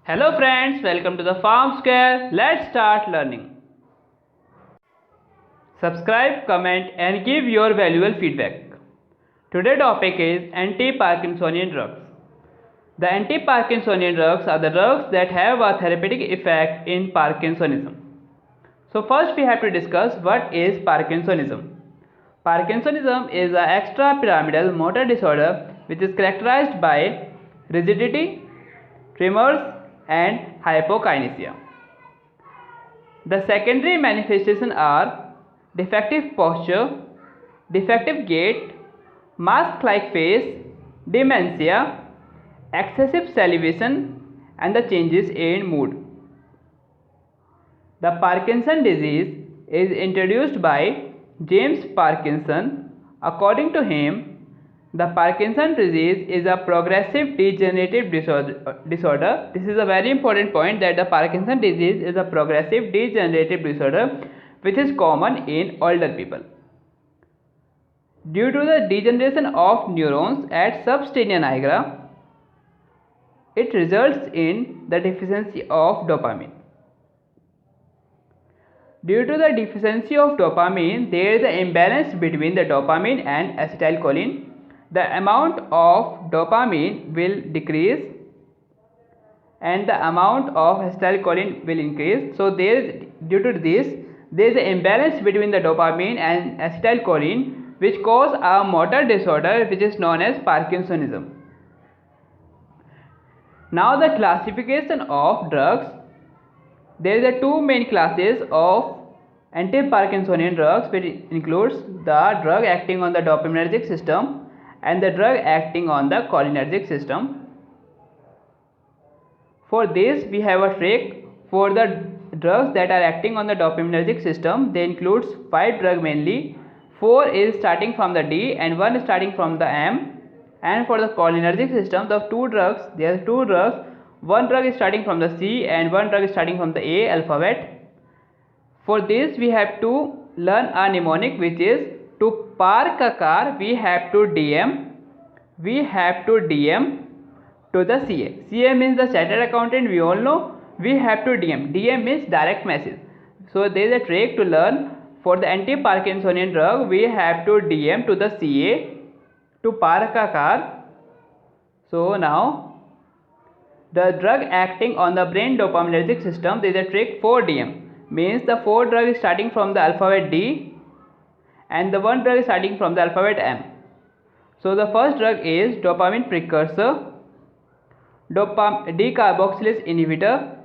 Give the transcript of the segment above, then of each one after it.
Hello friends, welcome to the Farm Square. Let's start learning. Subscribe, comment and give your valuable feedback. Today's topic is anti-Parkinsonian drugs. The anti-Parkinsonian drugs are the drugs that have a therapeutic effect in Parkinsonism. So first we have to discuss what is Parkinsonism. Parkinsonism is an extrapyramidal motor disorder which is characterized by rigidity, tremors and hypokinesia. The secondary manifestations are defective posture, defective gait, mask-like face, dementia, excessive salivation and the changes in mood. The Parkinson disease is introduced by James Parkinson. According to him, the Parkinson disease is a progressive degenerative disorder. This is a very important point, that the Parkinson disease is a progressive degenerative disorder which is common in older people. Due to the degeneration of neurons at substania nigra, it results in the deficiency of dopamine. Due to the deficiency of dopamine, there is an imbalance between the dopamine and acetylcholine. The amount of dopamine will decrease and the amount of acetylcholine will increase. So due to this, there is an imbalance between the dopamine and acetylcholine which cause a motor disorder which is known as Parkinsonism. Now the classification of drugs. There is two main classes of anti-Parkinsonian drugs, which includes the drug acting on the dopaminergic system and the drug acting on the cholinergic system. For this we have a trick. For the drugs that are acting on the dopaminergic system, they includes 5 drugs mainly. 4 is starting from the D and 1 is starting from the M. And for the cholinergic system, there are 2 drugs. One drug is starting from the C and one drug is starting from the A alphabet. For this we have to learn a mnemonic, which is to park a car we have to DM to the CA. CA means the chartered accountant, we all know. We have to DM. DM means direct message. So there is a trick to learn. For the anti-Parkinsonian drug, we have to DM to the CA to park a car. So now the drug acting on the brain dopaminergic system, there is a trick. 4DM means the 4 drug is starting from the alphabet D and the 1 drug is starting from the alphabet M. So the first drug is dopamine precursor, D-carboxylase inhibitor,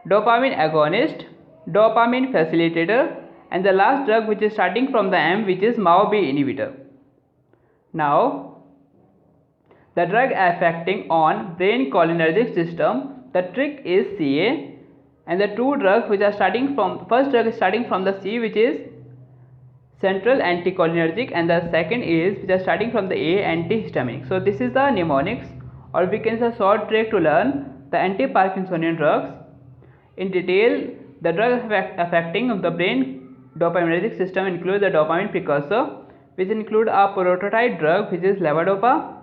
dopamine agonist, dopamine facilitator, and the last drug which is starting from the M, which is MAO-B inhibitor. Now the drug affecting on brain cholinergic system, the trick is CA, and the 2 drugs which are starting from, first drug is starting from the C, which is central anticholinergic, and the second is which are starting from the A, antihistaminic. So this is the mnemonics, or we can say a short trick to learn the anti-Parkinsonian drugs. In detail, the drug affecting the brain dopaminergic system include the dopamine precursor, which include a prototype drug which is levodopa.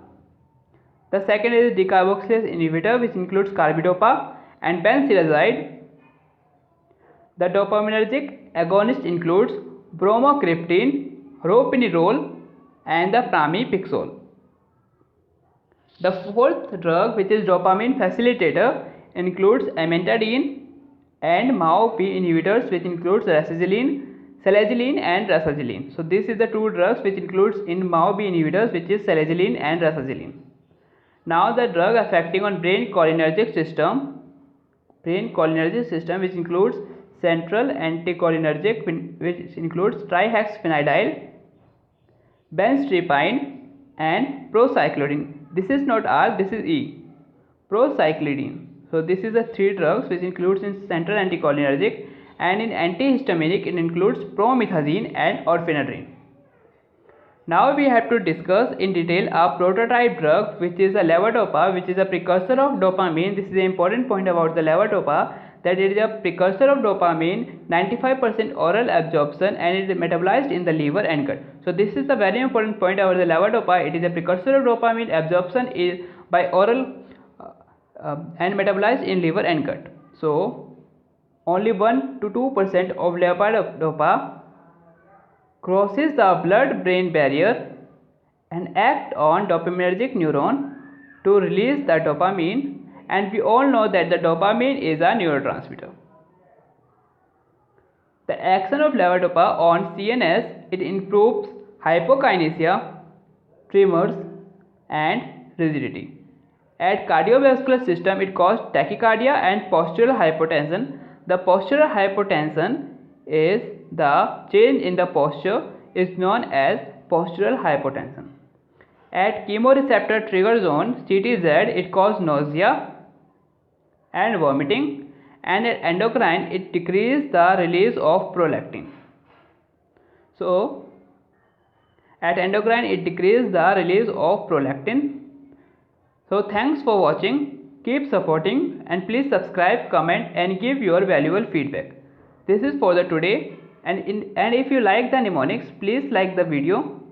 The second is decarboxylase inhibitor, which includes carbidopa and benzaldehyde. The dopaminergic agonist includes bromocriptine, ropinirole and the pramipixole. The fourth drug, which is dopamine facilitator, includes amantadine and MAO-B inhibitors, which includes selegiline and rasagiline. So this is the 2 drugs which includes in MAO-B inhibitors, which is selegiline and rasagiline. Now the drug affecting on brain cholinergic system, which includes central anticholinergic, which includes trihexyphenidyl, benztropine and procyclidine. This is not R, this is E, procyclidine. So this is the 3 drugs which includes in central anticholinergic, and in antihistaminic it includes promethazine and orphanadrine. Now we have to discuss in detail a prototype drug, which is a levodopa, which is a precursor of dopamine. This is the important point about the levodopa, that it is a precursor of dopamine, 95% oral absorption, and it is metabolized in the liver and gut. So this is the very important point about the levodopa. It is a precursor of dopamine, absorption is by oral and metabolized in liver and gut. So only 1 to 2% of levodopa crosses the blood-brain barrier and act on dopaminergic neuron to release the dopamine, and we all know that the dopamine is a neurotransmitter. The action of levodopa on CNS, it improves hypokinesia, tremors and rigidity. At cardiovascular system, it causes tachycardia and postural hypotension. The postural hypotension is the change in the posture is known as postural hypotension. At chemoreceptor trigger zone CTZ, it causes nausea and vomiting, and at endocrine it decreases the release of prolactin. So at endocrine it decreases the release of prolactin. So thanks for watching. Keep supporting and please subscribe, comment and give your valuable feedback. This is for the today, and if you like the mnemonics, please like the video